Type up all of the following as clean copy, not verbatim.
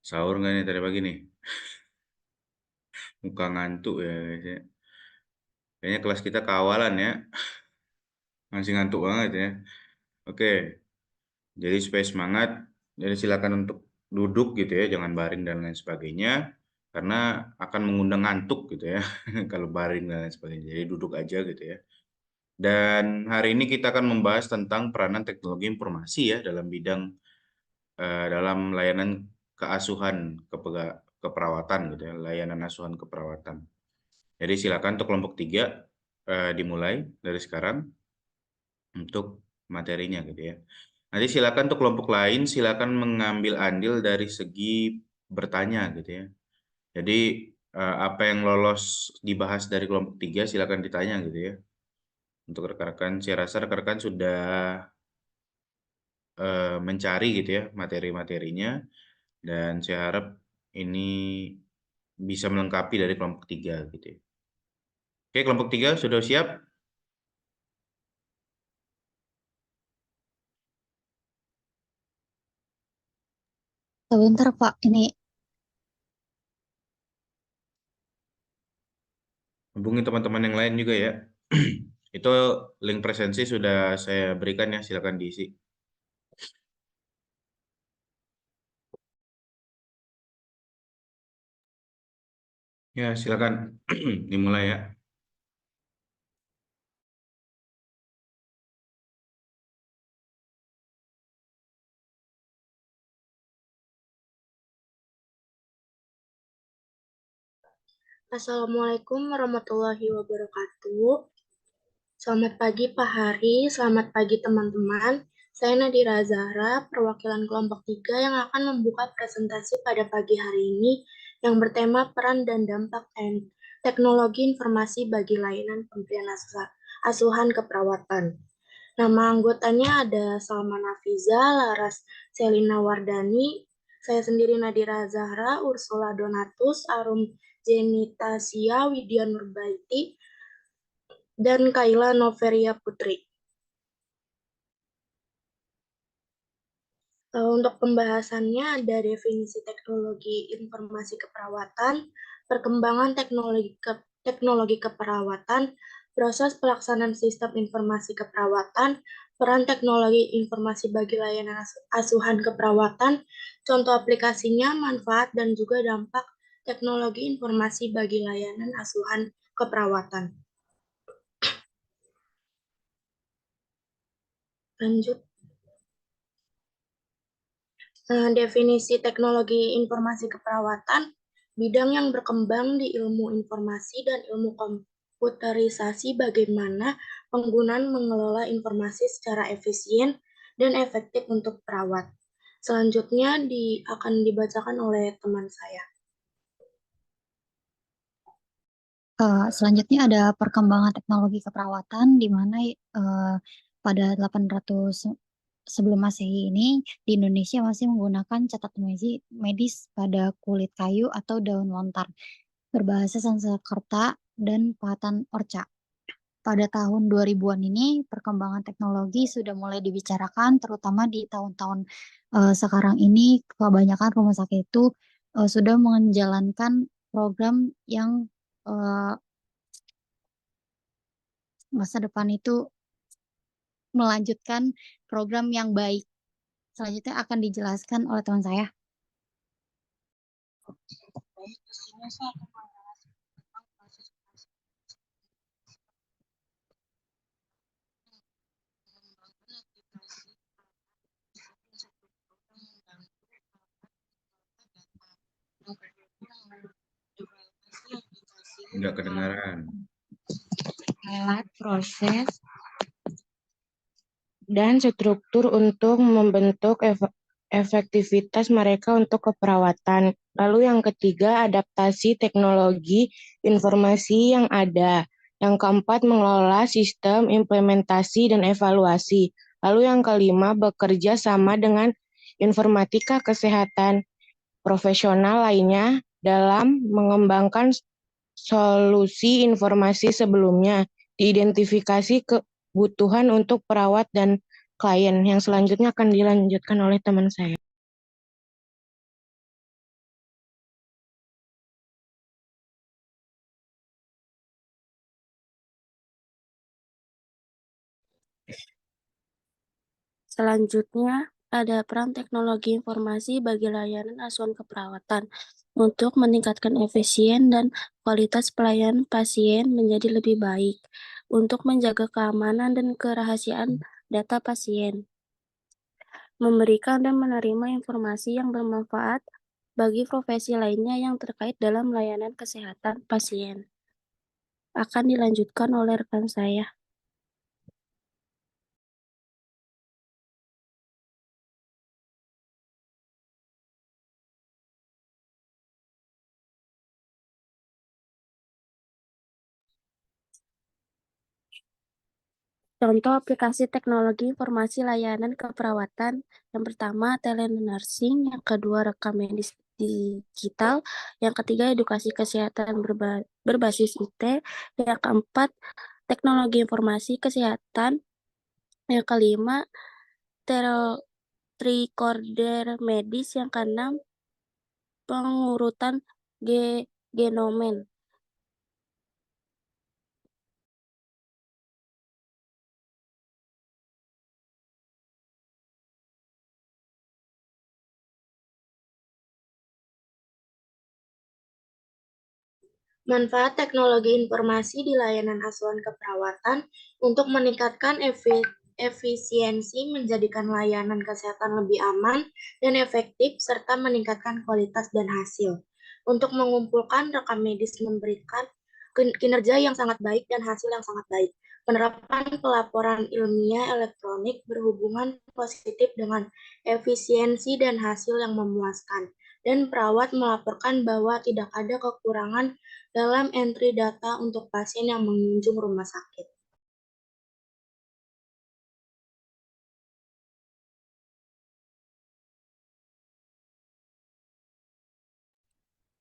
Sahur nggak nih tadi pagi nih? Muka ngantuk ya guys ya. Kayaknya kelas kita kawalan ya. Masih ngantuk banget ya. Oke, jadi supaya semangat, jadi silakan untuk duduk gitu ya, jangan baring dan lain sebagainya. Karena akan mengundang ngantuk gitu ya. Kalau baring dan lain sebagainya. Jadi duduk aja gitu ya. Dan hari ini kita akan membahas tentang peranan teknologi informasi ya dalam bidang dalam layanan keasuhan keperawatan gitu ya, layanan asuhan keperawatan. Jadi silakan untuk kelompok 3 dimulai dari sekarang untuk materinya gitu ya. Nanti silakan untuk kelompok lain silakan mengambil andil dari segi bertanya gitu ya. Jadi apa yang lolos dibahas dari kelompok 3 silakan ditanya gitu ya. Untuk rekan-rekan, saya rasa rekan-rekan sudah mencari gitu ya materi-materinya dan saya harap ini bisa melengkapi dari kelompok 3 gitu ya. Oke, kelompok 3 sudah siap? Sebentar Pak, ini Hubungi teman-teman yang lain juga ya. Itu link presensi sudah saya berikan ya, silakan diisi. Ya, silakan dimulai ya. Assalamualaikum warahmatullahi wabarakatuh. Selamat pagi Pak Hari, selamat pagi teman-teman. Saya Nadira Zahra, perwakilan kelompok 3 yang akan membuka presentasi pada pagi hari ini yang bertema peran dan dampak teknologi informasi bagi layanan pemberian asuhan keperawatan. Nama anggotanya ada Salman Hafiza, Laras Selina Wardani, saya sendiri Nadira Zahra, Ursula Donatus, Arum Jenitasia, Widya Nurbaiti, dan Kaila Noveria Putri. Untuk pembahasannya ada definisi teknologi informasi keperawatan, perkembangan teknologi keperawatan, proses pelaksanaan sistem informasi keperawatan, peran teknologi informasi bagi layanan asuhan keperawatan, contoh aplikasinya, manfaat, dan juga dampak teknologi informasi bagi layanan asuhan keperawatan. Lanjut. Definisi teknologi informasi keperawatan, bidang yang berkembang di ilmu informasi dan ilmu komputerisasi bagaimana penggunaan mengelola informasi secara efisien dan efektif untuk perawat. Selanjutnya akan dibacakan oleh teman saya. selanjutnya ada perkembangan teknologi keperawatan di mana pada 800 sebelum Masehi ini di Indonesia masih menggunakan catatan medis pada kulit kayu atau daun lontar berbahasa Sanskerta dan pahatan Orca. Pada tahun 2000-an ini perkembangan teknologi sudah mulai dibicarakan terutama di tahun-tahun sekarang ini kebanyakan rumah sakit itu sudah menjalankan program yang eh, masa depan itu melanjutkan program yang baik. Selanjutnya akan dijelaskan oleh teman saya. Enggak kedengaran. Alat, proses, dan struktur untuk membentuk efektivitas mereka untuk keperawatan. Lalu yang ketiga, adaptasi teknologi informasi yang ada. Yang keempat, mengelola sistem implementasi dan evaluasi. Lalu yang kelima, bekerja sama dengan informatika kesehatan profesional lainnya dalam mengembangkan solusi informasi sebelumnya, diidentifikasi kebutuhan untuk perawat dan klien. Yang selanjutnya akan dilanjutkan oleh teman saya. Selanjutnya, ada peran teknologi informasi bagi layanan asuhan keperawatan untuk meningkatkan efisien dan kualitas pelayanan pasien menjadi lebih baik untuk menjaga keamanan dan kerahasiaan data pasien, memberikan dan menerima informasi yang bermanfaat bagi profesi lainnya yang terkait dalam layanan kesehatan pasien. Akan dilanjutkan oleh rekan saya. Contoh aplikasi teknologi informasi layanan keperawatan. Yang pertama, telenursing. Yang kedua, rekam medis digital. Yang ketiga, edukasi kesehatan berbasis IT. Yang keempat, teknologi informasi kesehatan. Yang kelima, tricorder medis. Yang keenam, pengurutan genomen. Manfaat teknologi informasi di layanan asuhan keperawatan untuk meningkatkan efisiensi, menjadikan layanan kesehatan lebih aman dan efektif, serta meningkatkan kualitas dan hasil. Untuk mengumpulkan rekam medis memberikan kinerja yang sangat baik dan hasil yang sangat baik. Penerapan pelaporan ilmiah elektronik berhubungan positif dengan efisiensi dan hasil yang memuaskan. Dan perawat melaporkan bahwa tidak ada kekurangan dalam entry data untuk pasien yang mengunjung rumah sakit.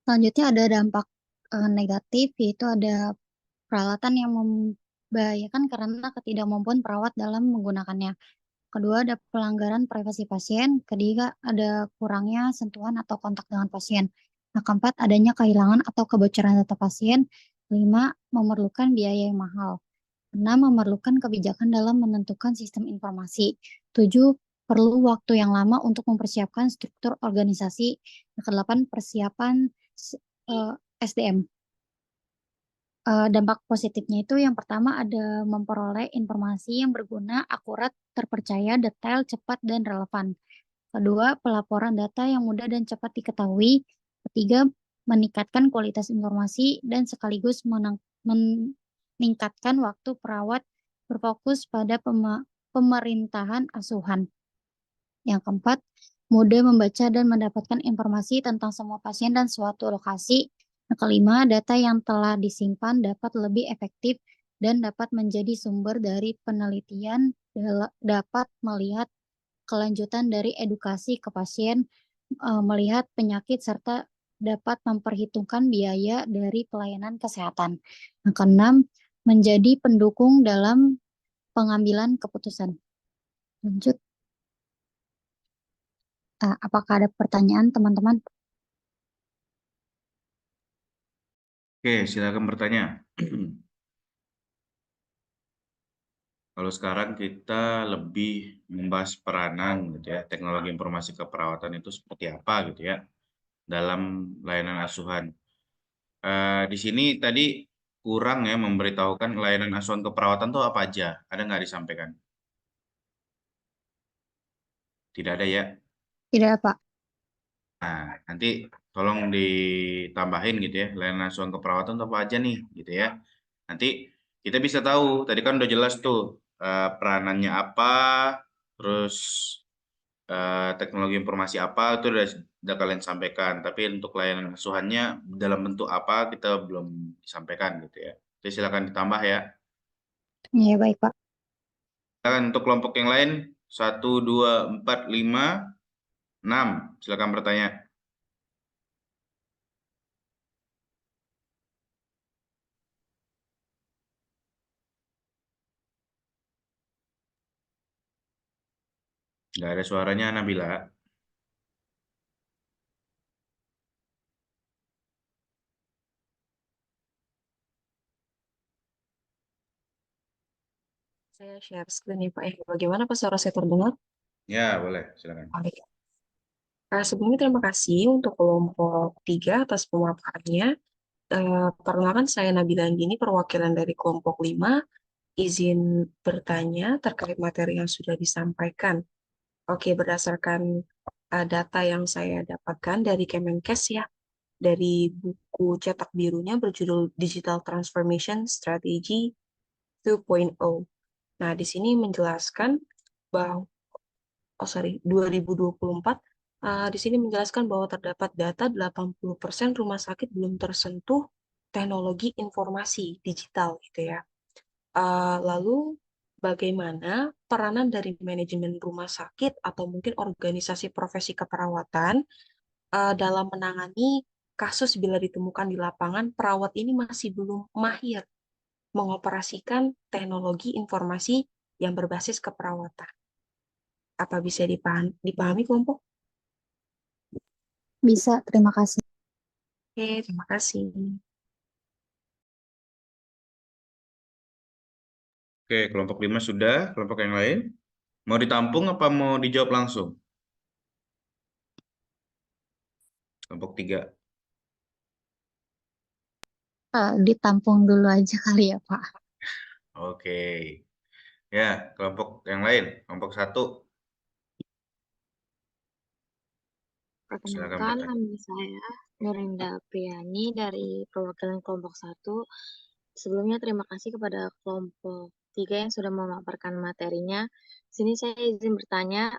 Selanjutnya ada dampak negatif, yaitu ada peralatan yang membahayakan karena ketidakmampuan perawat dalam menggunakannya. Kedua, ada pelanggaran privasi pasien. Ketiga, ada kurangnya sentuhan atau kontak dengan pasien. Nah, keempat, adanya kehilangan atau kebocoran data pasien. Lima, memerlukan biaya yang mahal. Enam, memerlukan kebijakan dalam menentukan sistem informasi. Tujuh, perlu waktu yang lama untuk mempersiapkan struktur organisasi. Yang kedelapan, persiapan SDM. Dampak positifnya itu yang pertama ada memperoleh informasi yang berguna, akurat, terpercaya, detail, cepat, dan relevan. Kedua, pelaporan data yang mudah dan cepat diketahui. Ketiga, meningkatkan kualitas informasi dan sekaligus meningkatkan waktu perawat berfokus pada pemerintahan asuhan. Yang keempat, mudah membaca dan mendapatkan informasi tentang semua pasien dan suatu lokasi. Yang kelima, data yang telah disimpan dapat lebih efektif dan dapat menjadi sumber dari penelitian, dapat melihat kelanjutan dari edukasi ke pasien, melihat penyakit, serta dapat memperhitungkan biaya dari pelayanan kesehatan. Yang keenam, menjadi pendukung dalam pengambilan keputusan. Lanjut. Apakah ada pertanyaan, teman-teman? Oke, silakan bertanya. Kalau sekarang kita lebih membahas peranan gitu ya, teknologi informasi keperawatan itu seperti apa gitu ya dalam layanan asuhan. Di sini tadi kurang ya memberitahukan layanan asuhan keperawatan itu apa aja. Ada nggak disampaikan? Tidak ada ya. Tidak, Pak. Nah, nanti tolong ditambahin gitu ya, layanan asuhan keperawatan itu apa aja nih gitu ya. Nanti kita bisa tahu, tadi kan udah jelas tuh peranannya apa, terus teknologi informasi apa itu udah kalian sampaikan. Tapi untuk layanan asuhannya dalam bentuk apa kita belum disampaikan gitu ya. Jadi silakan ditambah ya. Ya, baik, Pak. Silakan untuk kelompok yang lain 1, 2, 4, 5, 6. Silakan bertanya. Nggak ada suaranya Nabila. Saya share screen ya Pak ya. Bagaimana Pak, suara saya terdengar? Ya, boleh, silakan. Baik. Sebelumnya terima kasih untuk kelompok 3 atas pemaparannya. Perkenalkan saya Nabila Anggini, perwakilan dari kelompok 5. Izin bertanya terkait materi yang sudah disampaikan. Oke, berdasarkan data yang saya dapatkan dari Kemenkes ya, dari buku cetak birunya berjudul Digital Transformation Strategy 2.0. Nah, di sini menjelaskan bahwa 2024 di sini menjelaskan bahwa terdapat data 80% rumah sakit belum tersentuh teknologi informasi digital gitu ya. Lalu bagaimana peranan dari manajemen rumah sakit atau mungkin organisasi profesi keperawatan dalam menangani kasus bila ditemukan di lapangan, perawat ini masih belum mahir mengoperasikan teknologi informasi yang berbasis keperawatan. Apa bisa dipahami kelompok? Bisa, terima kasih. Oke, terima kasih. Oke, kelompok 5 sudah, kelompok yang lain. Mau ditampung apa mau dijawab langsung? Kelompok 3. Ditampung dulu aja kali ya, Pak. Oke. Ya, kelompok yang lain. Kelompok 1. Silakan Perkenalkan, bertanya. nama saya Nurinda Priani dari perwakilan kelompok 1. Sebelumnya terima kasih kepada kelompok 3 yang sudah memaparkan materinya. Sini saya izin bertanya,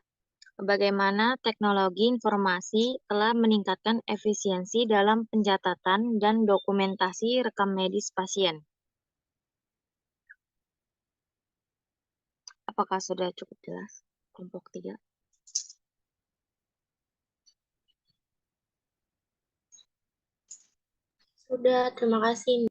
bagaimana teknologi informasi telah meningkatkan efisiensi dalam pencatatan dan dokumentasi rekam medis pasien? Apakah sudah cukup jelas? Kelompok 3. Sudah, terima kasih.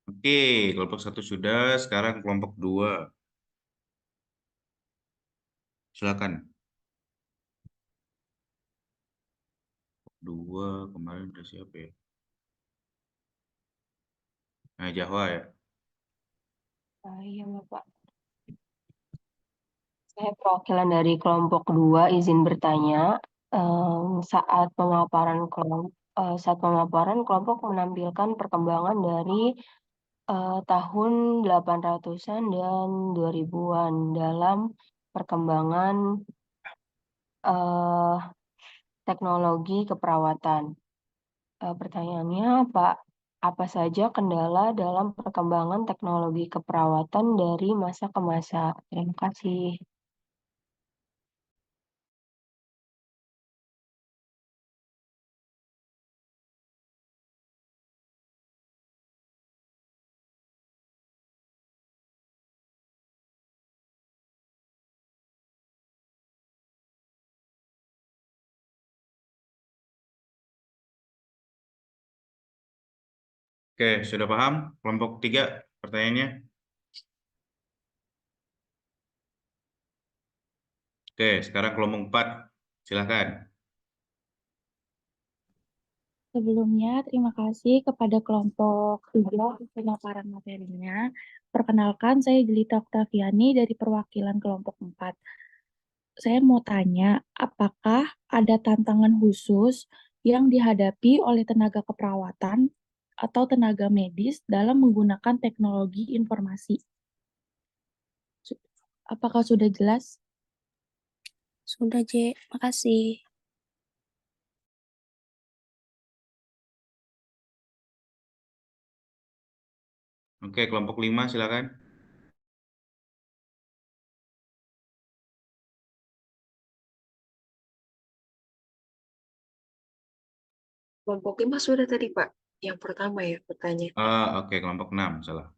Oke, kelompok 1 sudah, sekarang kelompok 2. Silakan. 2 kemarin udah siapa ya? Nah, Jawa ya. Iya, Bapak. Saya perwakilan dari kelompok 2 izin bertanya. Saat pemaparan kelompok menampilkan perkembangan dari tahun 800-an dan 2000-an dalam perkembangan eh, teknologi keperawatan. Pertanyaannya, apa saja kendala dalam perkembangan teknologi keperawatan dari masa ke masa? Terima kasih. Oke, sudah paham? Kelompok 3 pertanyaannya. Oke, sekarang kelompok 4. Silakan. Sebelumnya, terima kasih kepada kelompok 3 untuk pemaparan materinya. Perkenalkan, saya Jelita Oktaviani dari perwakilan kelompok 4. Saya mau tanya, apakah ada tantangan khusus yang dihadapi oleh tenaga keperawatan atau tenaga medis dalam menggunakan teknologi informasi? Apakah sudah jelas? Sudah, J. Makasih. Oke, kelompok 5 silakan. Kelompok 5 sudah tadi, Pak. Yang pertama ya bertanya. Oke, kelompok 6 salah.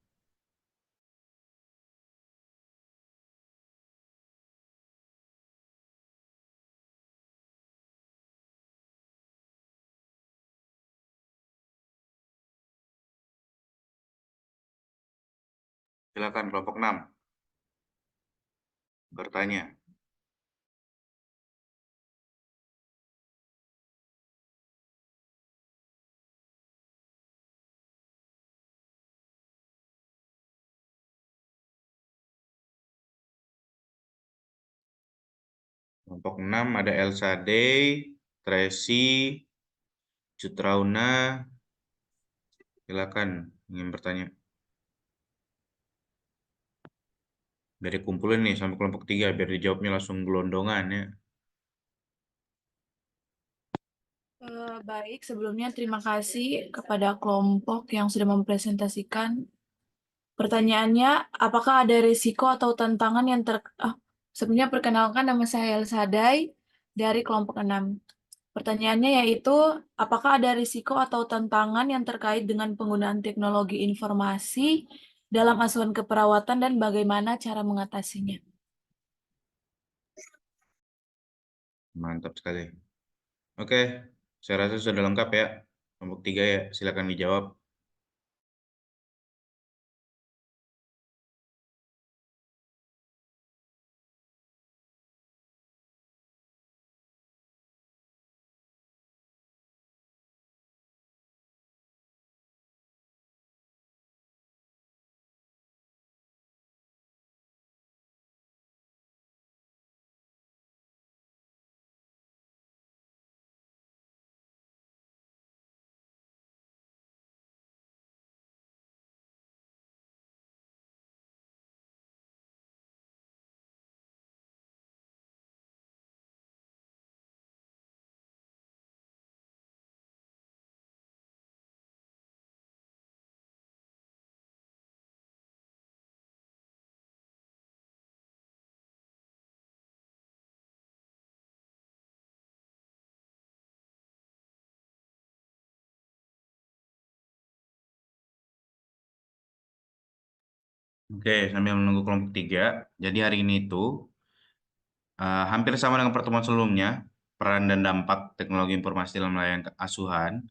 Silakan kelompok 6 bertanya. Kelompok 6 ada Elsa Day, Tracy, Cutrauna. Silakan ingin bertanya. Biar dikumpulin nih sampai kelompok 3 biar dijawabnya langsung gelondongan ya. Baik, sebelumnya terima kasih kepada kelompok yang sudah mempresentasikan. Pertanyaannya, apakah ada risiko atau tantangan yang sebenarnya perkenalkan, nama saya Elsa Day dari kelompok 6. Pertanyaannya yaitu, apakah ada risiko atau tantangan yang terkait dengan penggunaan teknologi informasi dalam asuhan keperawatan dan bagaimana cara mengatasinya? Mantap sekali. Oke, saya rasa sudah lengkap ya. Kelompok 3 ya, silakan dijawab. Oke, sambil menunggu kelompok 3. Jadi hari ini itu hampir sama dengan pertemuan sebelumnya, peran dan dampak teknologi informasi dalam layanan asuhan.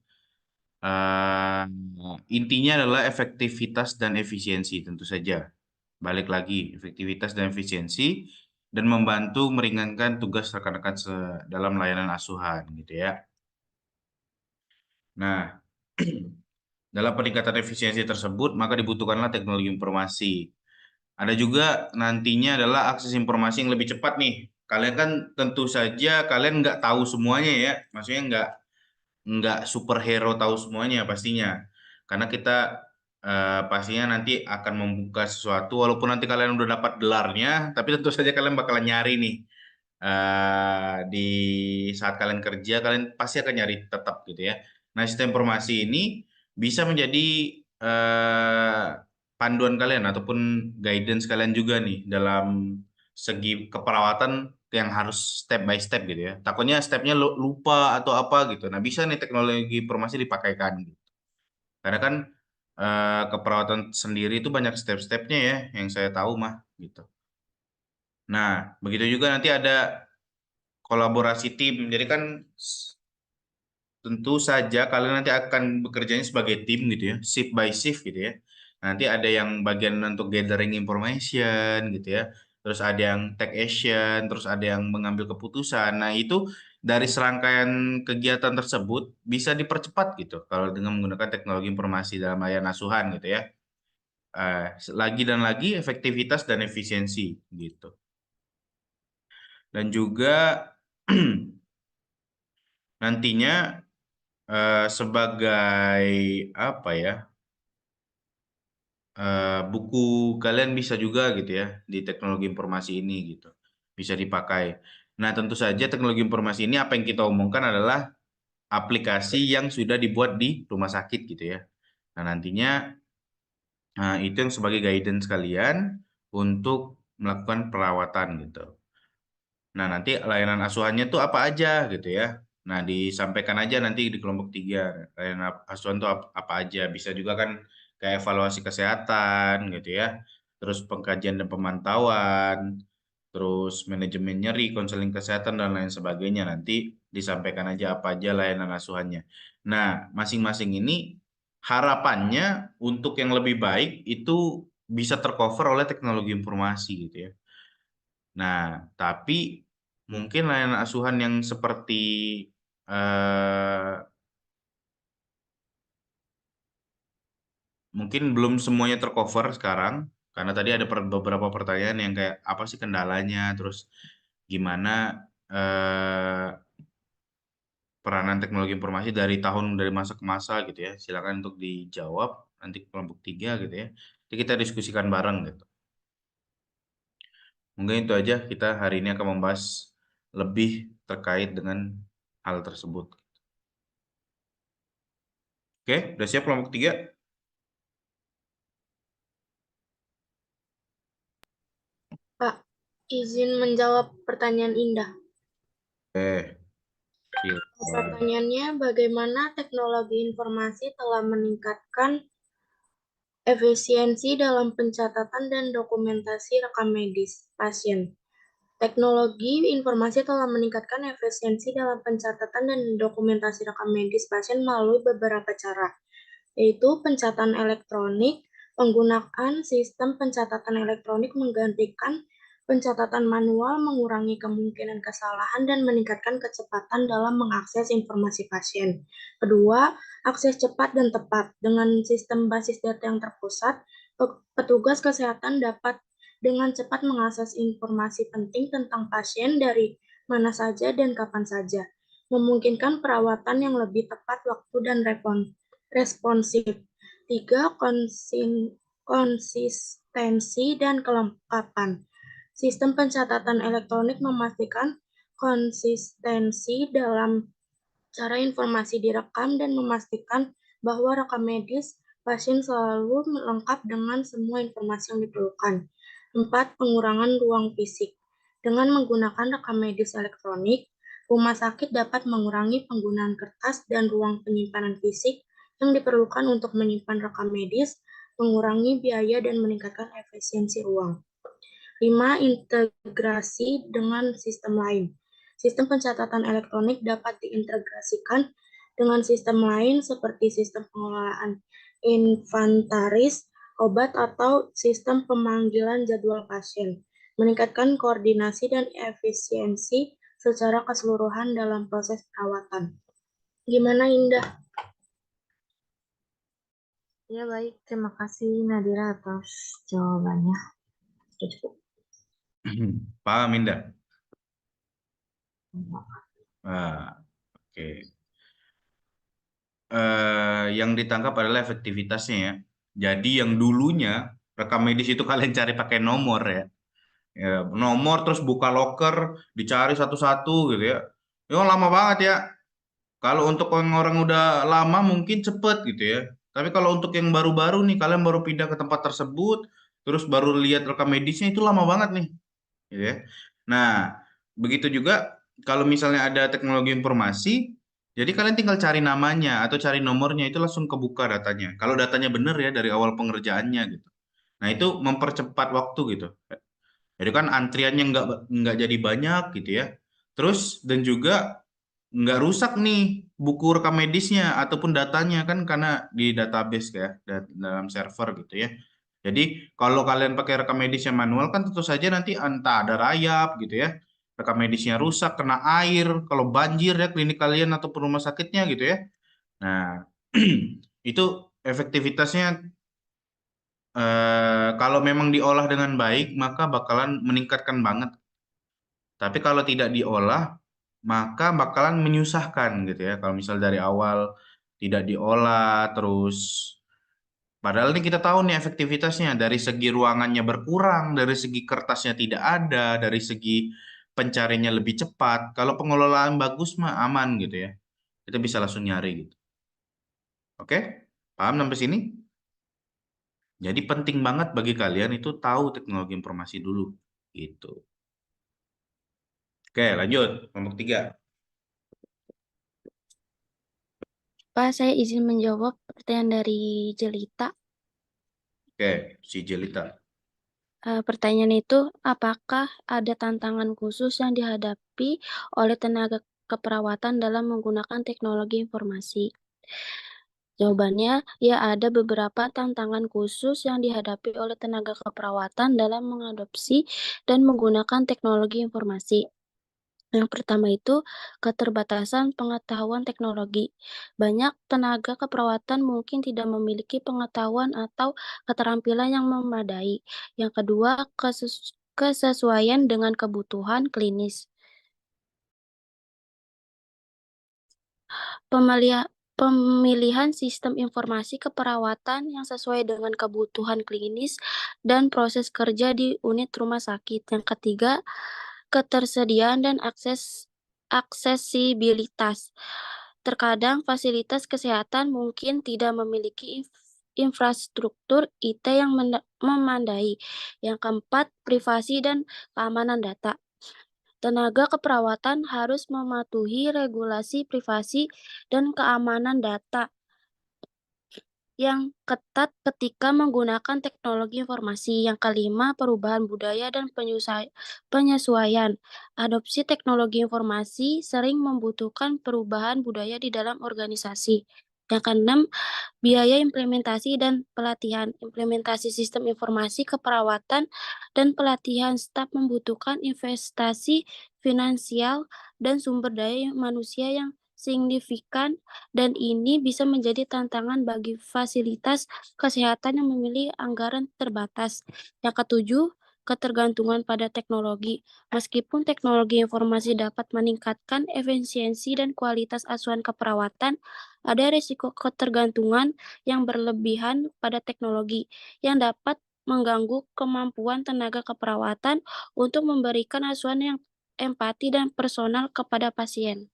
Intinya adalah efektivitas dan efisiensi tentu saja. Balik lagi, efektivitas dan efisiensi dan membantu meringankan tugas rekan-rekan dalam layanan asuhan gitu ya. Nah, dalam peningkatan efisiensi tersebut maka dibutuhkanlah teknologi informasi. Ada juga nantinya adalah akses informasi yang lebih cepat nih. Kalian kan tentu saja kalian nggak tahu semuanya ya, maksudnya nggak superhero tahu semuanya pastinya. Karena kita pastinya nanti akan membuka sesuatu, walaupun nanti kalian udah dapat gelarnya, tapi tentu saja kalian bakalan nyari nih. Di saat kalian kerja, kalian pasti akan nyari tetap gitu ya. Nah, sistem informasi ini bisa menjadi panduan kalian ataupun guidance kalian juga nih dalam segi keperawatan yang harus step by step gitu ya. Takutnya stepnya lupa atau apa gitu. Nah, bisa nih teknologi informasi dipakaikan gitu. Karena kan keperawatan sendiri itu banyak step-stepnya ya yang saya tahu mah gitu. Nah, begitu juga nanti ada kolaborasi tim. Jadi kan tentu saja kalian nanti akan bekerjanya sebagai tim gitu ya, shift by shift gitu ya. Nanti ada yang bagian untuk gathering information gitu ya. Terus ada yang take action, terus ada yang mengambil keputusan. Nah, itu dari serangkaian kegiatan tersebut bisa dipercepat gitu kalau dengan menggunakan teknologi informasi dalam layanan asuhan gitu ya. Lagi dan lagi efektivitas dan efisiensi gitu. Dan juga nantinya sebagai apa ya, buku kalian bisa juga gitu ya di teknologi informasi ini gitu bisa dipakai. Nah, tentu saja teknologi informasi ini apa yang kita omongkan adalah aplikasi yang sudah dibuat di rumah sakit gitu ya. Nah, nantinya itu yang sebagai guidance kalian untuk melakukan perawatan gitu. Nah, nanti layanan asuhannya tuh apa aja gitu ya. Nah, disampaikan aja nanti di kelompok 3. Layanan asuhan tuh apa aja. Bisa juga kan kayak evaluasi kesehatan gitu ya. Terus pengkajian dan pemantauan. Terus manajemen nyeri, konseling kesehatan, dan lain sebagainya. Nanti disampaikan aja apa aja layanan asuhannya. Nah, masing-masing ini harapannya untuk yang lebih baik itu bisa tercover oleh teknologi informasi gitu ya. Nah, tapi mungkin layanan asuhan yang seperti eh, mungkin belum semuanya tercover sekarang, karena tadi ada beberapa pertanyaan yang kayak apa sih kendalanya, terus gimana eh, peranan teknologi informasi dari masa ke masa gitu ya. Silakan untuk dijawab nanti kelompok 3 gitu ya. Jadi kita diskusikan bareng gitu. Mungkin itu aja, kita hari ini akan membahas lebih terkait dengan hal tersebut. Oke, udah siap kelompok 3? Pak, izin menjawab pertanyaan Indah. Silakan. Pertanyaannya, bagaimana teknologi informasi telah meningkatkan efisiensi dalam pencatatan dan dokumentasi rekam medis pasien? Teknologi informasi telah meningkatkan efisiensi dalam pencatatan dan dokumentasi rekam medis pasien melalui beberapa cara, yaitu pencatatan elektronik. Penggunaan sistem pencatatan elektronik menggantikan pencatatan manual, mengurangi kemungkinan kesalahan, dan meningkatkan kecepatan dalam mengakses informasi pasien. Kedua, akses cepat dan tepat. Dengan sistem basis data yang terpusat, petugas kesehatan dapat dengan cepat mengakses informasi penting tentang pasien dari mana saja dan kapan saja, memungkinkan perawatan yang lebih tepat waktu dan responsif. 3. Konsistensi dan kelengkapan. Sistem pencatatan elektronik memastikan konsistensi dalam cara informasi direkam dan memastikan bahwa rekam medis pasien selalu lengkap dengan semua informasi yang diperlukan. 4. Pengurangan ruang fisik. Dengan menggunakan rekam medis elektronik, rumah sakit dapat mengurangi penggunaan kertas dan ruang penyimpanan fisik yang diperlukan untuk menyimpan rekam medis, mengurangi biaya dan meningkatkan efisiensi ruang. 5. Integrasi dengan sistem lain. Sistem pencatatan elektronik dapat diintegrasikan dengan sistem lain seperti sistem pengelolaan inventaris obat atau sistem pemanggilan jadwal pasien, meningkatkan koordinasi dan efisiensi secara keseluruhan dalam proses perawatan. Gimana, Indah? Ya baik, terima kasih Nadira atas jawabannya. Sudah cukup. Paham, Indah? Oke. Yang ditangkap adalah efektivitasnya ya. Jadi yang dulunya rekam medis itu kalian cari pakai nomor ya. Ya, nomor terus buka loker, dicari satu-satu gitu ya. Ya lama banget ya. Kalau untuk orang udah lama mungkin cepet gitu ya. Tapi kalau untuk yang baru-baru nih, kalian baru pindah ke tempat tersebut, terus baru lihat rekam medisnya itu lama banget nih, gitu ya. Nah, begitu juga kalau misalnya ada teknologi informasi, jadi kalian tinggal cari namanya atau cari nomornya itu langsung kebuka datanya. Kalau datanya benar ya dari awal pengerjaannya gitu. Nah, itu mempercepat waktu gitu. Jadi kan antriannya nggak jadi banyak gitu ya. Terus dan juga nggak rusak nih buku rekam medisnya ataupun datanya kan karena di database ya dalam server gitu ya. Jadi kalau kalian pakai rekam medisnya manual kan tentu saja nanti entah ada rayap gitu ya. Rekam medisnya rusak, kena air, kalau banjir ya klinik kalian ataupun rumah sakitnya gitu ya. Nah, itu efektivitasnya kalau memang diolah dengan baik maka bakalan meningkatkan banget. Tapi kalau tidak diolah, maka bakalan menyusahkan gitu ya. Kalau misal dari awal tidak diolah, terus padahal ini kita tahu nih efektivitasnya dari segi ruangannya berkurang, dari segi kertasnya tidak ada, dari segi pencariannya lebih cepat. Kalau pengelolaan bagus mah aman gitu ya. Kita bisa langsung nyari gitu. Oke? Paham sampai sini? Jadi penting banget bagi kalian itu tahu teknologi informasi dulu gitu. Oke, lanjut. Kelompok 3. Pak, saya izin menjawab pertanyaan dari Jelita. Oke, si Jelita. Pertanyaan itu, apakah ada tantangan khusus yang dihadapi oleh tenaga keperawatan dalam menggunakan teknologi informasi? Jawabannya, ya ada beberapa tantangan khusus yang dihadapi oleh tenaga keperawatan dalam mengadopsi dan menggunakan teknologi informasi. Yang pertama itu keterbatasan pengetahuan teknologi. Banyak tenaga keperawatan mungkin tidak memiliki pengetahuan atau keterampilan yang memadai. Yang kedua, kesesuaian dengan kebutuhan klinis. pemilihan sistem informasi keperawatan yang sesuai dengan kebutuhan klinis dan proses kerja di unit rumah sakit. Yang ketiga, ketersediaan dan aksesibilitas. Terkadang fasilitas kesehatan mungkin tidak memiliki infrastruktur IT yang memadai. Yang keempat, privasi dan keamanan data. Tenaga keperawatan harus mematuhi regulasi privasi dan keamanan data yang ketat ketika menggunakan teknologi informasi. Yang kelima, perubahan budaya dan penyesuaian. Adopsi teknologi informasi sering membutuhkan perubahan budaya di dalam organisasi. Yang keenam, biaya implementasi dan pelatihan. Implementasi sistem informasi keperawatan dan pelatihan staf membutuhkan investasi finansial dan sumber daya manusia yang signifikan, dan ini bisa menjadi tantangan bagi fasilitas kesehatan yang memiliki anggaran terbatas. Yang ketujuh, ketergantungan pada teknologi. Meskipun teknologi informasi dapat meningkatkan efisiensi dan kualitas asuhan keperawatan, ada risiko ketergantungan yang berlebihan pada teknologi yang dapat mengganggu kemampuan tenaga keperawatan untuk memberikan asuhan yang empati dan personal kepada pasien.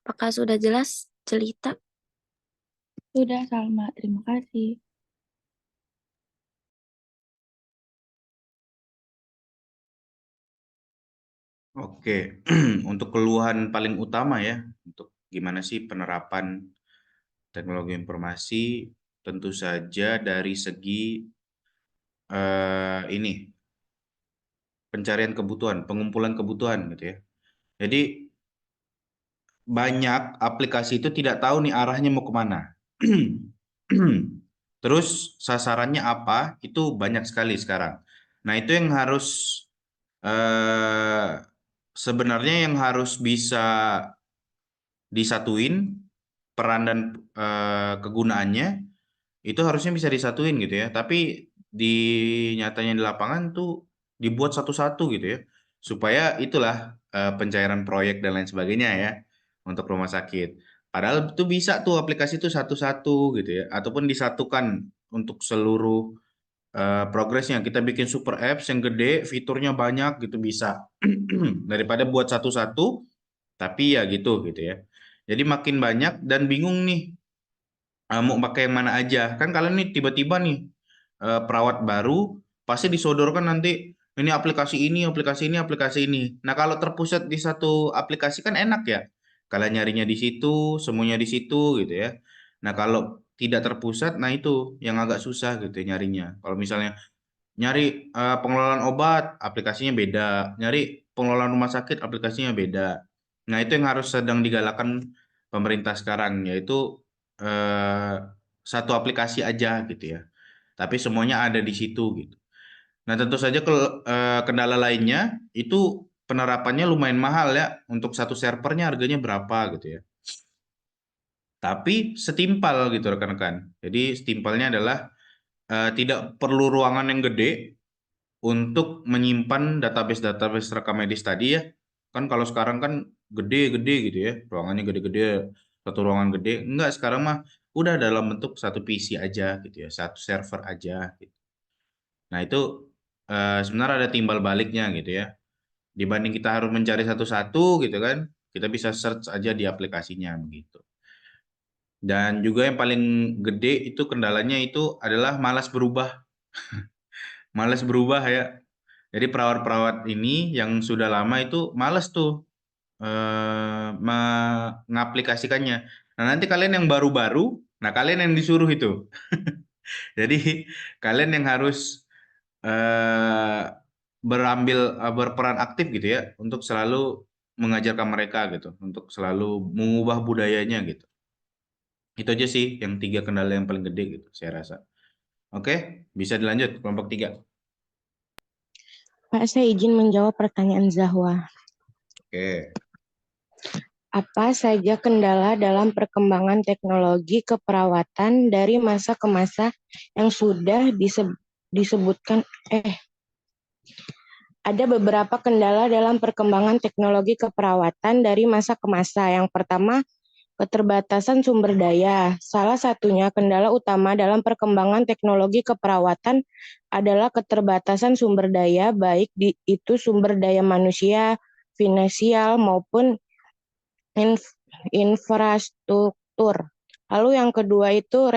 Apakah sudah jelas, Jelita? Sudah, Salma. Terima kasih. Oke, untuk keluhan paling utama ya, untuk gimana sih penerapan teknologi informasi, tentu saja dari segi ini pencarian kebutuhan, pengumpulan kebutuhan gitu ya. Jadi banyak aplikasi itu tidak tahu nih arahnya mau kemana. Terus sasarannya apa, itu banyak sekali sekarang. Nah itu yang harus sebenarnya yang harus bisa disatuin peran dan kegunaannya itu harusnya bisa disatuin gitu ya. Tapi di nyatanya di lapangan tuh dibuat satu-satu gitu ya. Supaya itulah pencairan proyek dan lain sebagainya ya untuk rumah sakit. Padahal itu bisa tuh aplikasi itu satu-satu gitu ya. Ataupun disatukan untuk seluruh progresnya. Kita bikin super apps yang gede, fiturnya banyak gitu bisa. Daripada buat satu-satu, tapi ya gitu ya. Jadi makin banyak dan bingung nih mau pakai yang mana aja. Kan kalian nih tiba-tiba nih perawat baru pasti disodorkan nanti ini aplikasi ini, aplikasi ini, aplikasi ini. Nah, kalau terpusat di satu aplikasi kan enak ya. Kalian nyarinya di situ, semuanya di situ gitu ya. Nah, kalau tidak terpusat, nah itu yang agak susah gitu ya nyarinya. Kalau misalnya nyari pengelolaan obat, aplikasinya beda. Nyari pengelolaan rumah sakit, aplikasinya beda. Nah, itu yang harus sedang digalakkan pemerintah sekarang, yaitu eh, satu aplikasi aja gitu ya. Tapi semuanya ada di situ gitu. Nah, tentu saja kendala lainnya itu penerapannya lumayan mahal ya. Untuk satu servernya harganya berapa gitu ya. Tapi setimpal gitu rekan-rekan. Jadi setimpalnya adalah tidak perlu ruangan yang gede untuk menyimpan database-database rekam medis tadi ya. Kan kalau sekarang kan gede-gede gitu ya, ruangannya gede-gede, satu ruangan gede. Enggak, sekarang mah udah dalam bentuk satu PC aja gitu ya, satu server aja gitu. Nah, itu sebenarnya ada timbal baliknya gitu ya. Dibanding kita harus mencari satu-satu gitu kan, kita bisa search aja di aplikasinya begitu. Dan juga yang paling gede itu kendalanya itu adalah malas berubah. Malas berubah ya. Jadi perawat-perawat ini yang sudah lama itu males tuh mengaplikasikannya. Nah, nanti kalian yang baru-baru, nah kalian yang disuruh itu. Jadi kalian yang harus eh, berperan aktif gitu ya untuk selalu mengajarkan mereka gitu, untuk selalu mengubah budayanya gitu. Itu aja sih yang 3 kendala yang paling gede gitu saya rasa. Oke, bisa dilanjut kelompok 3. Pak, saya izin menjawab pertanyaan Zahwa. Oke. Apa saja kendala dalam perkembangan teknologi keperawatan dari masa ke masa yang sudah disebutkan? Ada beberapa kendala dalam perkembangan teknologi keperawatan dari masa ke masa. Yang pertama, keterbatasan sumber daya. Salah satunya kendala utama dalam perkembangan teknologi keperawatan adalah keterbatasan sumber daya, baik itu sumber daya manusia, finansial, maupun infrastruktur. Lalu yang kedua itu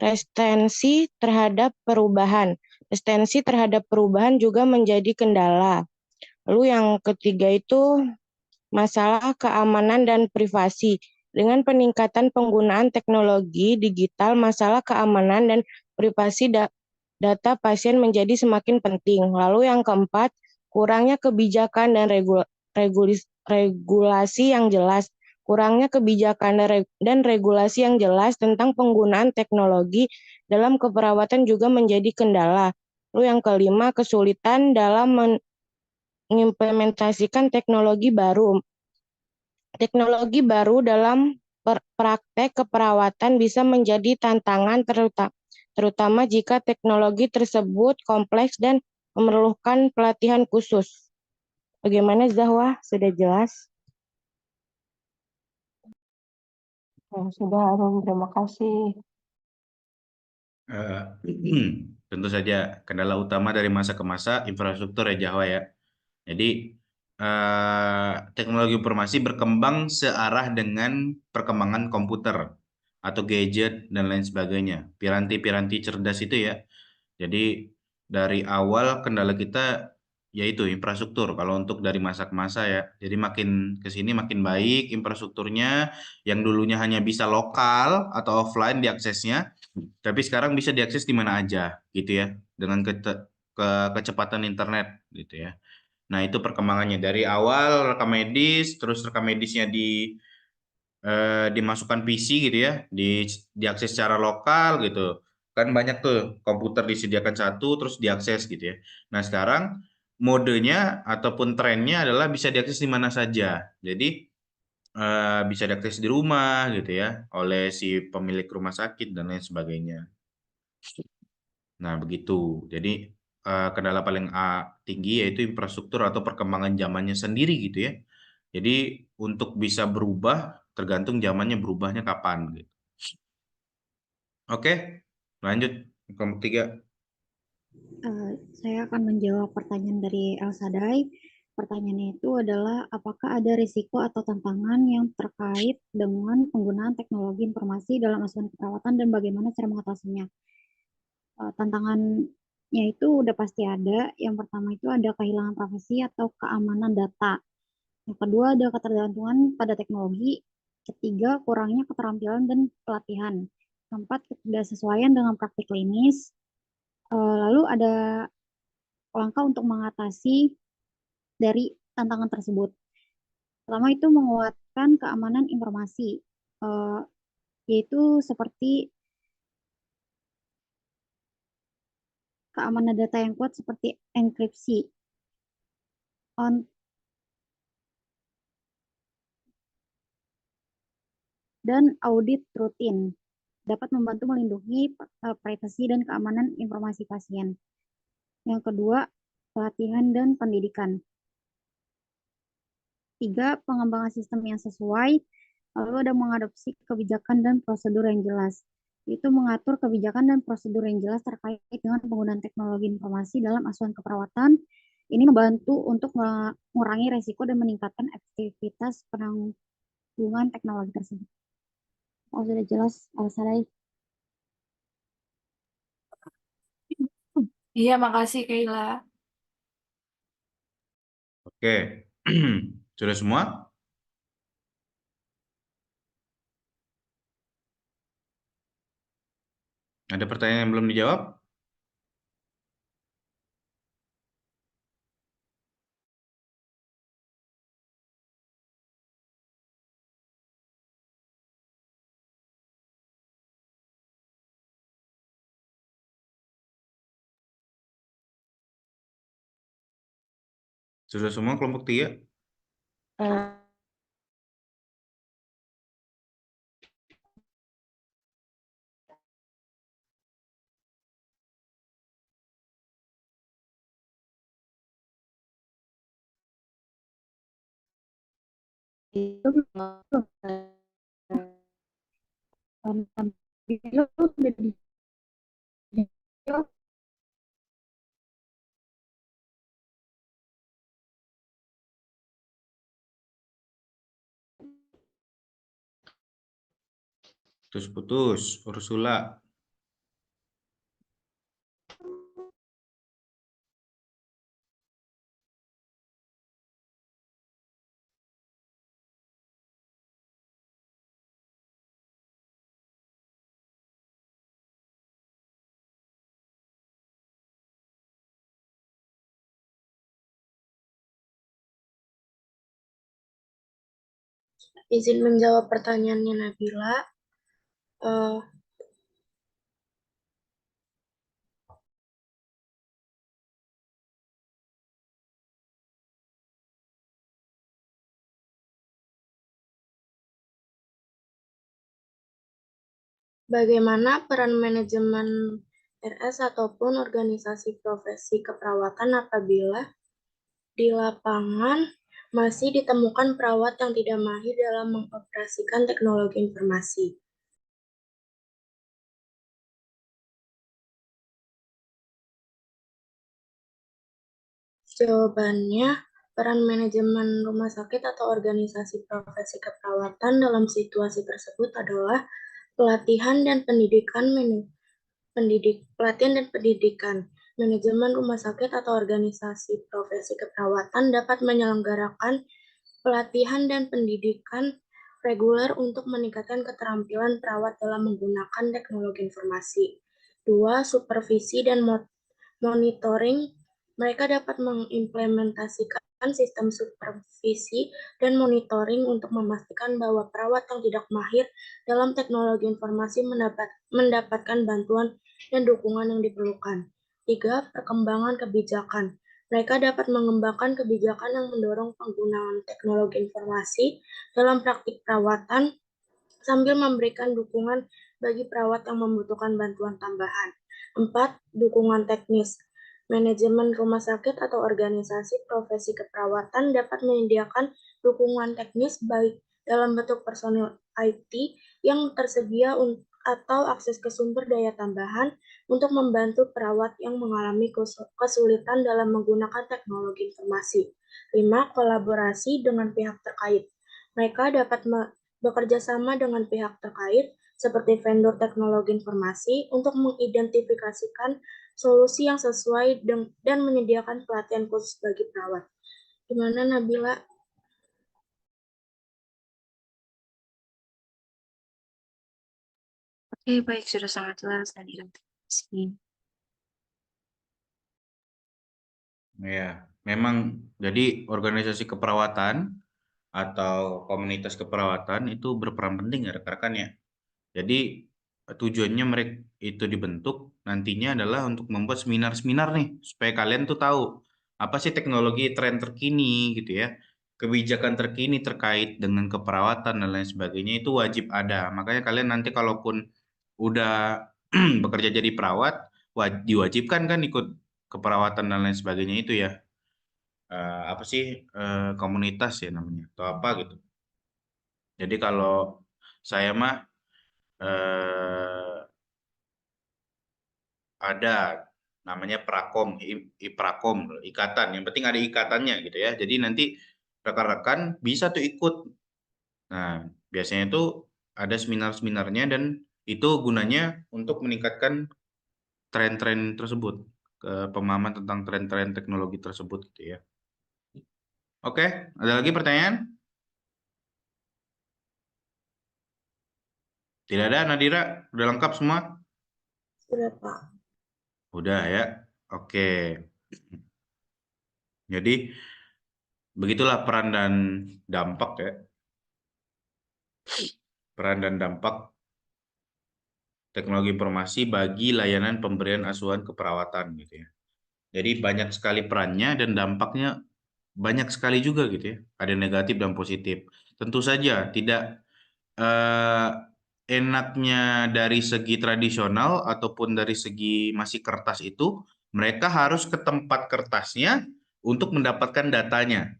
resistensi terhadap perubahan. Resistensi terhadap perubahan juga menjadi kendala. Lalu yang ketiga itu masalah keamanan dan privasi. Dengan peningkatan penggunaan teknologi digital, masalah keamanan dan privasi data pasien menjadi semakin penting. Lalu yang keempat, kurangnya kebijakan dan regulasi yang jelas. Kurangnya kebijakan dan regulasi yang jelas tentang penggunaan teknologi dalam keperawatan juga menjadi kendala. Lalu yang kelima, kesulitan dalam mengimplementasikan teknologi baru. Teknologi baru dalam praktek keperawatan bisa menjadi tantangan terutama jika teknologi tersebut kompleks dan memerlukan pelatihan khusus. Bagaimana Zahwa? Sudah jelas? Sudah, Arum. Terima kasih. Tentu saja kendala utama dari masa ke masa infrastruktur ya Jawa ya. Jadi teknologi informasi berkembang searah dengan perkembangan komputer atau gadget dan lain sebagainya. Piranti-piranti cerdas itu ya. Jadi dari awal kendala kita yaitu infrastruktur. Kalau untuk dari masa ke masa ya. Jadi makin ke sini makin baik infrastrukturnya yang dulunya hanya bisa lokal atau offline diaksesnya, tapi sekarang bisa diakses di mana aja gitu ya dengan kecepatan internet gitu ya. Nah, itu perkembangannya dari awal rekam medis, terus rekam medisnya dimasukkan PC gitu ya, diakses secara lokal gitu. Kan banyak tuh komputer disediakan satu terus diakses gitu ya. Nah, sekarang modenya ataupun trennya adalah bisa diakses di mana saja. Jadi bisa diakses di rumah gitu ya oleh si pemilik rumah sakit dan lain sebagainya. Nah, begitu. Jadi kendala paling tinggi yaitu infrastruktur atau perkembangan zamannya sendiri gitu ya. Jadi untuk bisa berubah tergantung zamannya berubahnya kapan gitu. Oke, lanjut kelompok 3. Saya akan menjawab pertanyaan dari Elsa Dai. Pertanyaannya itu adalah apakah ada risiko atau tantangan yang terkait dengan penggunaan teknologi informasi dalam asuhan keperawatan dan bagaimana cara mengatasinya? Tantangannya itu udah pasti ada. Yang pertama itu ada kehilangan privasi atau keamanan data. Yang kedua ada ketergantungan pada teknologi. Ketiga, kurangnya keterampilan dan pelatihan. Keempat, ketidaksesuaian dengan praktik klinis. Lalu ada langkah untuk mengatasi dari tantangan tersebut. Pertama itu menguatkan keamanan informasi, yaitu seperti keamanan data yang kuat seperti enkripsi, dan audit rutin dapat membantu melindungi privasi dan keamanan informasi pasien. Yang kedua, pelatihan dan pendidikan. 3, pengembangan sistem yang sesuai, lalu ada mengadopsi kebijakan dan prosedur yang jelas. Itu mengatur kebijakan dan prosedur yang jelas terkait dengan penggunaan teknologi informasi dalam asuhan keperawatan. Ini membantu untuk mengurangi resiko dan meningkatkan efektivitas penanggulangan teknologi tersebut. Oh, sudah jelas, Alsarai. Iya, makasih Kayla. Oke. Sudah semua? Ada pertanyaan yang belum dijawab? Sudah semua kelompok 3? Nabila udah dijawab. Putus, Ursula. Izin menjawab pertanyaannya Nabila. Eh, Bagaimana peran manajemen RS ataupun organisasi profesi keperawatan apabila di lapangan masih ditemukan perawat yang tidak mahir dalam mengoperasikan teknologi informasi? Jawabannya, peran manajemen rumah sakit atau organisasi profesi keperawatan dalam situasi tersebut adalah pelatihan dan pendidikan. Manajemen rumah sakit atau organisasi profesi keperawatan dapat menyelenggarakan pelatihan dan pendidikan reguler untuk meningkatkan keterampilan perawat dalam menggunakan teknologi informasi. 2. Supervisi dan monitoring. Mereka dapat mengimplementasikan sistem supervisi dan monitoring untuk memastikan bahwa perawat yang tidak mahir dalam teknologi informasi mendapatkan bantuan dan dukungan yang diperlukan. 3. Perkembangan kebijakan. Mereka dapat mengembangkan kebijakan yang mendorong penggunaan teknologi informasi dalam praktik perawatan sambil memberikan dukungan bagi perawat yang membutuhkan bantuan tambahan. 4. Dukungan teknis. Manajemen rumah sakit atau organisasi profesi keperawatan dapat menyediakan dukungan teknis baik dalam bentuk personil IT yang tersedia atau akses ke sumber daya tambahan untuk membantu perawat yang mengalami kesulitan dalam menggunakan teknologi informasi. 5. Kolaborasi dengan pihak terkait. Mereka dapat bekerja sama dengan pihak terkait seperti vendor teknologi informasi untuk mengidentifikasikan solusi yang sesuai dan menyediakan pelatihan khusus bagi perawat. Gimana Nabila? Oke, baik, sudah sangat jelas dan terima kasih. Ya, memang jadi organisasi keperawatan atau komunitas keperawatan itu berperan penting ya rekan-rekan ya. Jadi tujuannya mereka itu dibentuk nantinya adalah untuk membuat seminar-seminar nih supaya kalian tuh tahu apa sih teknologi tren terkini gitu ya. Kebijakan terkini terkait dengan keperawatan dan lain sebagainya itu wajib ada. Makanya kalian nanti kalaupun udah bekerja jadi perawat diwajibkan kan ikut keperawatan dan lain sebagainya itu ya. Apa sih komunitas ya namanya atau apa gitu. Jadi kalau saya mah ada namanya prakom, iprakom, ikatan. Yang penting ada ikatannya gitu ya. Jadi nanti rekan-rekan bisa tuh ikut. Nah, biasanya itu ada seminar-seminarnya dan itu gunanya untuk meningkatkan tren-tren tersebut, pemahaman tentang tren-tren teknologi tersebut gitu ya. Oke, ada lagi pertanyaan? Tidak ada, Nadira? Udah lengkap semua? Sudah, Pak. Udah ya. Oke. Jadi begitulah peran dan dampak ya. Peran dan dampak teknologi informasi bagi layanan pemberian asuhan keperawatan gitu ya. Jadi banyak sekali perannya dan dampaknya banyak sekali juga gitu ya. Ada negatif dan positif. Tentu saja tidak eh, enaknya dari segi tradisional ataupun dari segi masih kertas itu, mereka harus ke tempat kertasnya untuk mendapatkan datanya.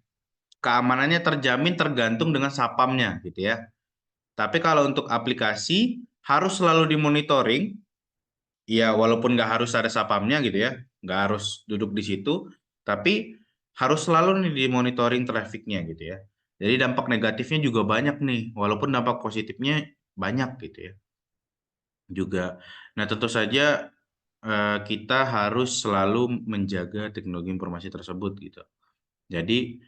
Keamanannya terjamin tergantung dengan sapamnya gitu ya. Tapi kalau untuk aplikasi, harus selalu dimonitoring. Ya, walaupun nggak harus ada satpamnya gitu ya, nggak harus duduk di situ, tapi harus selalu nih dimonitoring trafiknya gitu ya. Jadi dampak negatifnya juga banyak nih, walaupun dampak positifnya banyak gitu ya juga. Nah, tentu saja kita harus selalu menjaga teknologi informasi tersebut gitu. Jadi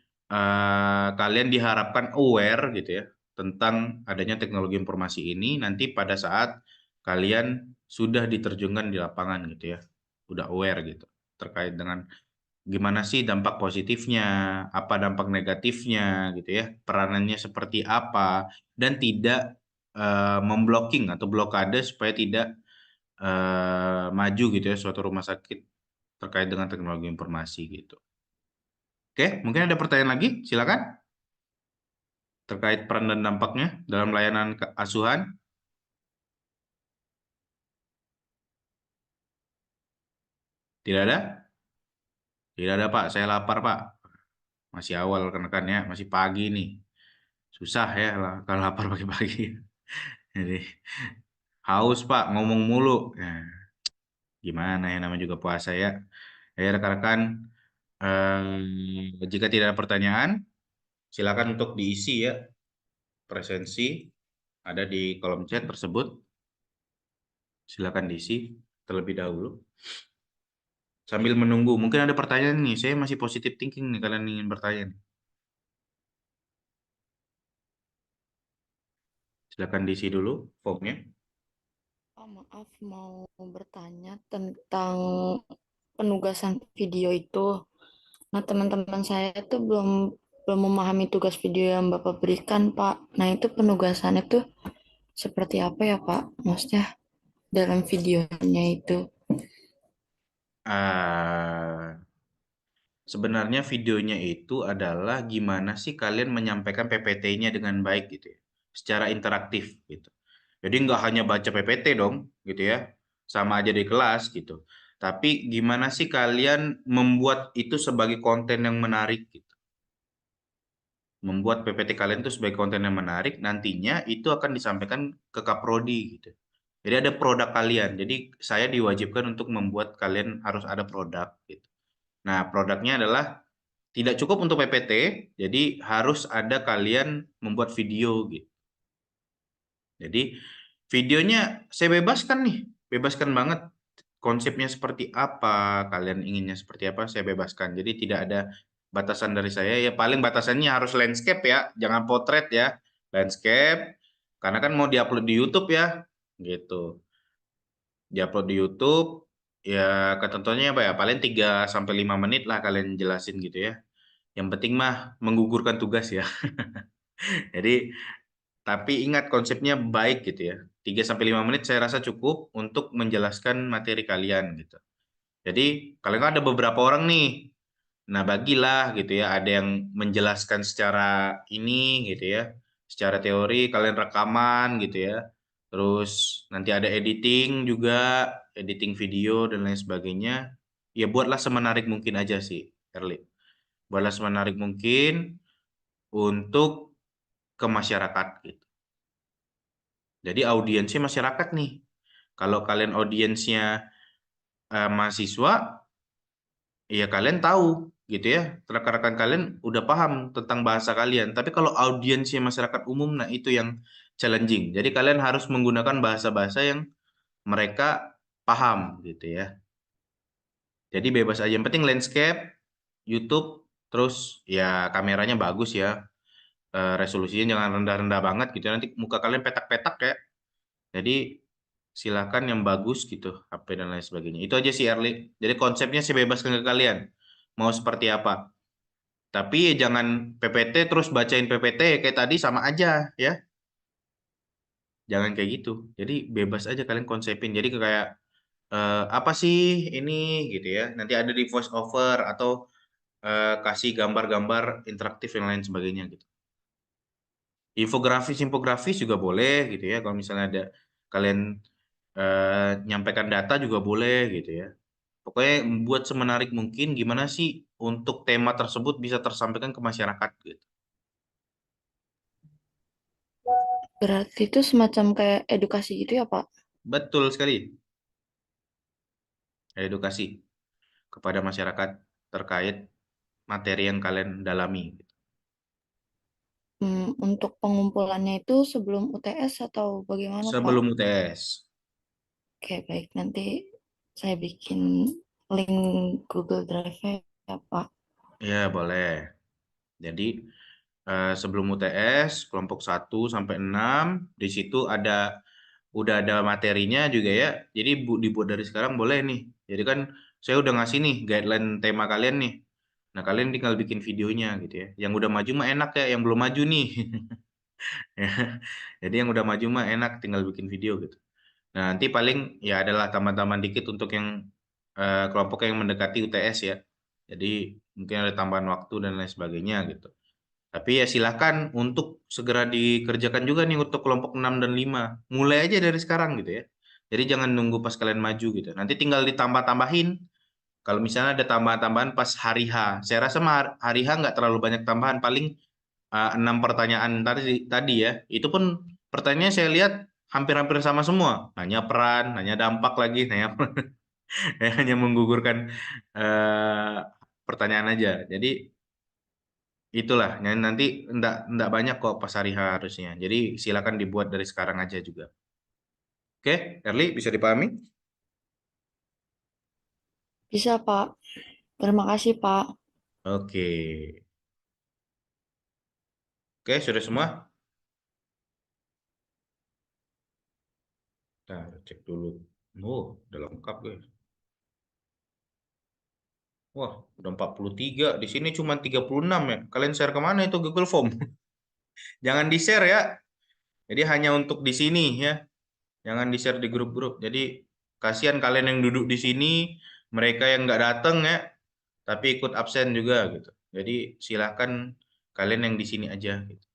kalian diharapkan aware gitu ya tentang adanya teknologi informasi ini nanti pada saat kalian sudah diterjunkan di lapangan gitu ya. Udah aware gitu terkait dengan gimana sih dampak positifnya, apa dampak negatifnya gitu ya, peranannya seperti apa dan tidak memblocking atau blokade supaya tidak maju gitu ya suatu rumah sakit terkait dengan teknologi informasi gitu. Oke, mungkin ada pertanyaan lagi? Silakan. Terkait peran dan dampaknya dalam layanan asuhan. Tidak ada? Tidak ada, Pak. Saya lapar, Pak. Masih awal rekan-rekan ya, masih pagi nih. Susah ya lah kalau lapar pagi-pagi. Jadi haus, Pak, ngomong mulu. Ya, gimana ya namanya juga puasa ya. Ya rekan-rekan, jika tidak ada pertanyaan, silakan untuk diisi ya presensi ada di kolom chat tersebut. Silakan diisi terlebih dahulu. Sambil menunggu, mungkin ada pertanyaan nih. Saya masih positive thinking nih kalian ingin bertanya nih. Silakan diisi dulu formnya. Oh, maaf, mau bertanya tentang penugasan video itu. Nah, teman-teman saya itu belum memahami tugas video yang Bapak berikan, Pak. Nah, itu penugasannya tuh seperti apa ya, Pak? Maksudnya dalam videonya itu. Sebenarnya videonya itu adalah gimana sih kalian menyampaikan PPT-nya dengan baik gitu ya, secara interaktif gitu. Jadi nggak hanya baca PPT dong gitu ya, sama aja di kelas gitu. Tapi gimana sih kalian membuat itu sebagai konten yang menarik gitu. Membuat PPT kalian itu sebagai konten yang menarik, nantinya itu akan disampaikan ke Kaprodi gitu. Jadi ada produk kalian. Jadi saya diwajibkan untuk membuat kalian harus ada produk gitu. Nah, produknya adalah tidak cukup untuk PPT, jadi harus ada kalian membuat video gitu. Jadi videonya saya bebaskan nih, bebaskan banget konsepnya seperti apa, kalian inginnya seperti apa, saya bebaskan. Jadi tidak ada batasan dari saya, ya paling batasannya harus landscape ya, jangan potret ya, landscape, karena kan mau diupload di YouTube ya, gitu. Diupload di YouTube, ya ketentuannya apa ya, paling 3-5 menit lah kalian jelasin gitu ya. Yang penting mah menggugurkan tugas ya. Jadi, tapi ingat konsepnya baik gitu ya. 3-5 menit saya rasa cukup untuk menjelaskan materi kalian gitu. Jadi, kalian kan ada beberapa orang nih. Nah, bagilah gitu ya. Ada yang menjelaskan secara ini gitu ya. Secara teori, kalian rekaman gitu ya. Terus nanti ada editing juga, editing video dan lain sebagainya. Ya buatlah semenarik mungkin aja sih, Erli. Buatlah semenarik mungkin untuk ke masyarakat gitu. Jadi audiensnya masyarakat nih. Kalau kalian audiensnya mahasiswa, ya kalian tahu gitu ya. Rekan-rekan kalian udah paham tentang bahasa kalian. Tapi kalau audiensnya masyarakat umum, nah itu yang challenging. Jadi kalian harus menggunakan bahasa-bahasa yang mereka paham gitu ya. Jadi bebas aja. Yang penting landscape, YouTube, terus ya kameranya bagus ya. Resolusinya jangan rendah-rendah banget gitu. Nanti muka kalian petak-petak ya. Jadi silakan yang bagus gitu, HP dan lain sebagainya. Itu aja sih Erli. Jadi konsepnya saya bebaskan ke kalian. Mau seperti apa. Tapi jangan PPT terus bacain PPT kayak tadi sama aja ya. Jangan kayak gitu. Jadi bebas aja kalian konsepin. Jadi kayak apa sih ini gitu ya. Nanti ada di voice over atau kasih gambar-gambar interaktif yang lain sebagainya gitu. Infografis juga boleh gitu ya. Kalau misalnya ada kalian nyampaikan data juga boleh gitu ya. Pokoknya buat semenarik mungkin gimana sih untuk tema tersebut bisa tersampaikan ke masyarakat gitu. Berarti itu semacam kayak edukasi gitu ya, Pak? Betul sekali. Edukasi kepada masyarakat terkait materi yang kalian dalami. Untuk pengumpulannya itu sebelum UTS atau bagaimana, Pak? Sebelum UTS. Oke, baik. Nanti saya bikin link Google Drive-nya ya, Pak. Ya, boleh. Jadi sebelum UTS kelompok 1 sampai 6 di situ udah ada materinya juga ya. Jadi dibuat dari sekarang boleh nih. Jadi kan saya udah ngasih nih guideline tema kalian nih. Nah, kalian tinggal bikin videonya gitu ya. Yang udah maju mah enak ya, yang belum maju nih. Ya. Jadi yang udah maju mah enak tinggal bikin video gitu. Nah, nanti paling ya adalah tambahan-tambahan dikit untuk yang kelompok yang mendekati UTS ya. Jadi mungkin ada tambahan waktu dan lain sebagainya gitu. Tapi ya silahkan untuk segera dikerjakan juga nih untuk kelompok 6 dan 5. Mulai aja dari sekarang gitu ya. Jadi jangan nunggu pas kalian maju gitu. Nanti tinggal ditambah-tambahin. Kalau misalnya ada tambahan-tambahan pas hari H. Saya rasa hari H nggak terlalu banyak tambahan. Paling 6 pertanyaan tadi ya. Itu pun pertanyaan saya lihat hampir-hampir sama semua. Nanya peran, nanya dampak lagi, nanya hanya menggugurkan pertanyaan aja. Jadi itulah, nanti enggak banyak kok pas hari H harusnya. Jadi silakan dibuat dari sekarang aja juga. Oke, Erli bisa dipahami? Bisa, Pak. Terima kasih, Pak. Oke. Oke, sudah semua? Nah, cek dulu. Oh, udah lengkap guys. Wah, udah 43. Di sini cuma 36 ya. Kalian share kemana itu Google Form? Jangan di-share ya. Jadi hanya untuk di sini ya. Jangan di-share di grup-grup. Jadi kasihan kalian yang duduk di sini, mereka yang nggak datang ya, tapi ikut absen juga gitu. Jadi silahkan kalian yang di sini aja. Gitu.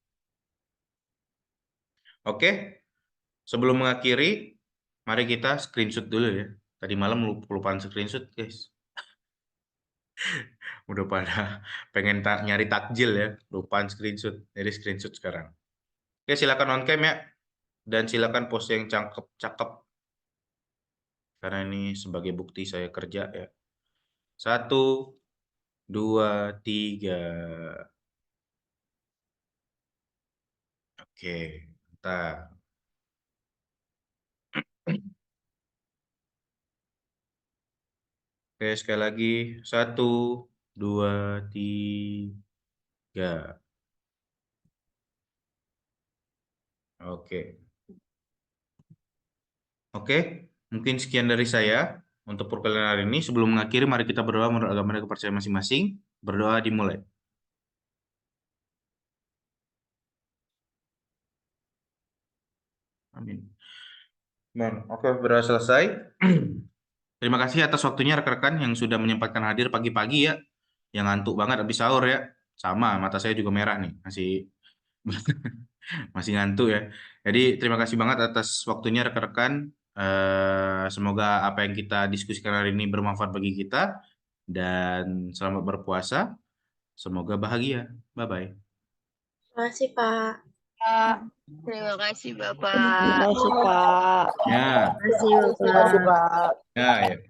Oke, sebelum mengakhiri, mari kita screenshot dulu ya. Tadi malam lupaan screenshot guys. Udah pada pengen nyari takjil ya, lupaan screenshot. Jadi screenshot sekarang. Oke, silakan on cam ya. Dan silakan post yang cakep-cakep. Karena ini sebagai bukti saya kerja ya. 1, 2, 3. Oke, bentar. Oke, sekali lagi. 1, 2, 3. Oke. Oke, mungkin sekian dari saya untuk perkuliahan hari ini. Sebelum mengakhiri, mari kita berdoa menurut agama dan kepercayaan masing-masing. Berdoa dimulai. Amin. Nah, oke, berdoa selesai. Terima kasih atas waktunya rekan-rekan yang sudah menyempatkan hadir pagi-pagi ya. Yang ngantuk banget habis sahur ya. Sama, mata saya juga merah nih. Masih ngantuk ya. Jadi terima kasih banget atas waktunya rekan-rekan. Semoga apa yang kita diskusikan hari ini bermanfaat bagi kita. Dan selamat berpuasa. Semoga bahagia. Bye-bye. Terima kasih, Pak. Terima kasih, Terima Bapak. kasih, Pak. Ya, Terima kasih, Terima kasih, Bapak. Pak. ya, ya.